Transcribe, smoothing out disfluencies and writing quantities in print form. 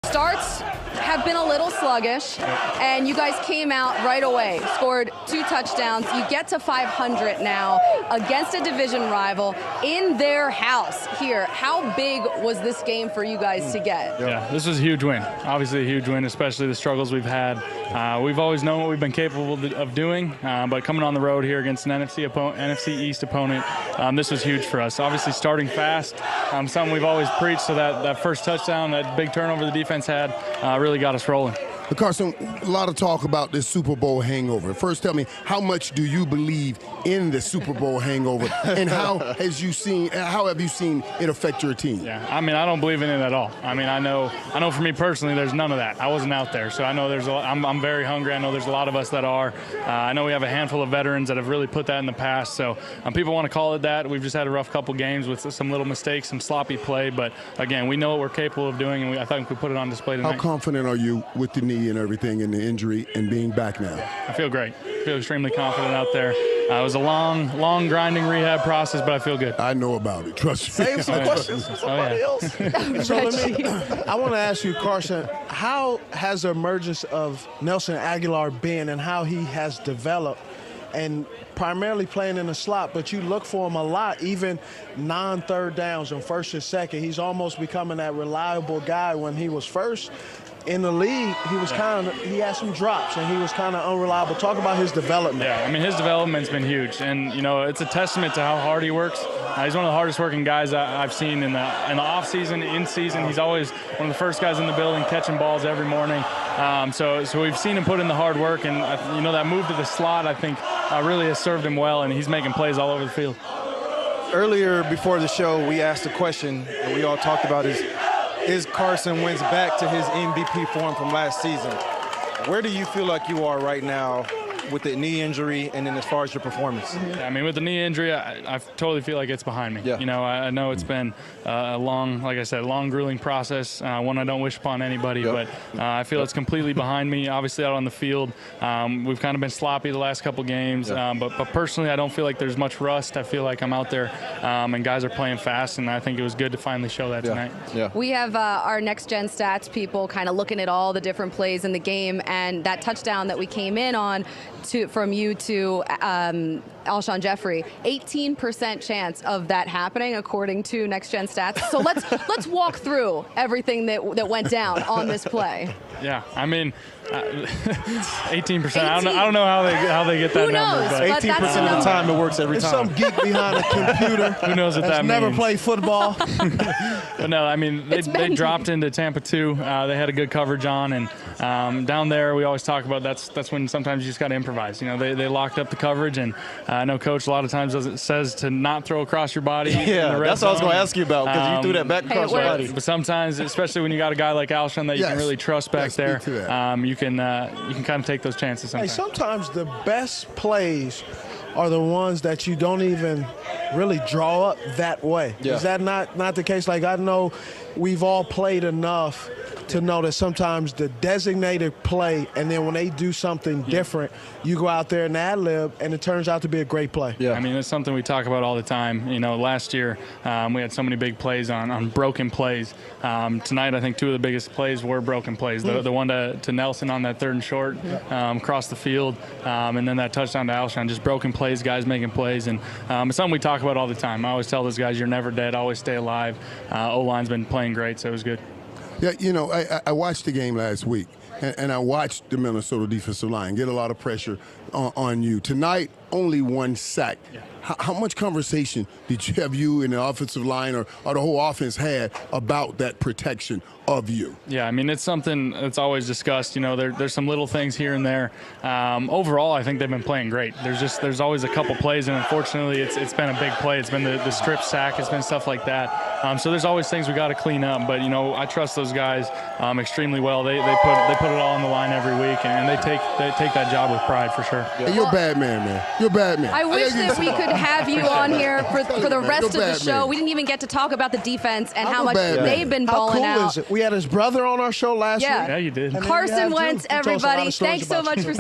Starts have been a little sluggish, and you guys came out right away, scored 2 touchdowns. You get to 500 now against a division rival in their house here. How big was this game for you guys to get? Yeah, this was a huge win. Obviously a huge win, especially the struggles we've had. We've always known what we've been capable of doing, but coming on the road here against an NFC East opponent, this was huge for us. Obviously starting fast, something we've always preached, so that first touchdown, that big turnover the defense had, really got us rolling. Carson, a lot of talk about this Super Bowl hangover. First, tell me, how much do you believe in the Super Bowl hangover, and how have you seen it affect your team? Yeah, I mean, I don't believe in it at all. I mean, I know for me personally, there's none of that. I wasn't out there, so I know I'm very hungry. I know there's a lot of us that are. I know we have a handful of veterans that have really put that in the past. So people want to call it that. We've just had a rough couple games with some little mistakes, some sloppy play. But again, we know what we're capable of doing, and I think we put it on display tonight. How confident are you with the knee and everything and the injury and being back now? I feel great. I feel extremely confident out there. It was a long, grinding rehab process, but I feel good. I know about it. Trust me. Save some questions for somebody else. So I want to ask you, Carson, how has the emergence of Nelson Aguilar been and how he has developed, and primarily playing in the slot, but you look for him a lot, even non-third downs and first and second. He's almost becoming that reliable guy. When he was first in the league, he had some drops and he was kind of unreliable. Talk about his development. Yeah, I mean, his development's been huge, and it's a testament to how hard he works. He's one of the hardest working guys I've seen in the off season, in season. He's always one of the first guys in the building, catching balls every morning. So we've seen him put in the hard work, and that move to the slot, I think, really has served him well, and he's making plays all over the field. Earlier before the show, we asked a question that we all talked about is Carson Wentz back to his MVP form from last season? Where do you feel like you are right now with the knee injury, and then as far as your performance? Yeah, I mean, with the knee injury, I totally feel like it's behind me. Yeah. I know it's been a long, like I said, long, grueling process, one I don't wish upon anybody, but I feel it's completely behind me. Obviously, out on the field, we've kind of been sloppy the last couple games, but personally, I don't feel like there's much rust. I feel like I'm out there, and guys are playing fast, and I think it was good to finally show that tonight. Yeah. We have our next-gen stats people kind of looking at all the different plays in the game, and that touchdown that we came in on from you to Alshon Jeffrey, 18% chance of that happening according to Next Gen Stats. So let's walk through everything that went down on this play. Yeah, I mean, 18%. I don't know how they get that number, but 18% of the time it works every time. Some geek behind a computer. Who knows what that means? Never played football. But no, I mean, they dropped into Tampa 2. They had a good coverage on, and down there we always talk about that's when sometimes you just got to improvise. They locked up the coverage, and I know Coach a lot of times says to not throw across your body. Yeah, that's what I was going to ask you about, because you threw that back across your body. But sometimes, especially when you got a guy like Alshon that you can really trust back there, you can kind of take those chances sometimes. Hey, sometimes the best plays are the ones that you don't even really draw up that way. Yeah. Is that not the case? Like, I know we've all played enough to know that sometimes the designated play, and then when they do something different, you go out there and ad-lib, and it turns out to be a great play. Yeah, I mean, it's something we talk about all the time. Last year we had so many big plays on broken plays. Tonight, I think 2 of the biggest plays were broken plays. The one to Nelson on that 3rd and short across the field, and then that touchdown to Alshon, just broken plays, guys making plays. And it's something we talk about all the time. I always tell those guys, you're never dead, always stay alive. O-line's been playing great, so it was good. Yeah, I watched the game last week, and I watched the Minnesota defensive line get a lot of pressure on you. Tonight, only 1 sack. Yeah. How much conversation did you and the offensive line or the whole offense had about that protection of you? Yeah, I mean, it's something that's always discussed. There's some little things here and there. Overall, I think they've been playing great. There's always a couple plays, and unfortunately, it's been a big play. It's been the strip sack. It's been stuff like that. So there's always things we got to clean up. But I trust those guys extremely well. They put it all on the line every week, and they take that job with pride for sure. Hey, you're a bad man, man. You're a bad man. I wish that we could have you on here for the rest of the show. We didn't even get to talk about the defense and how much they've been balling out. How cool is it? We had his brother on our show last week. Yeah, you did. Carson Wentz, everybody. Thanks so much for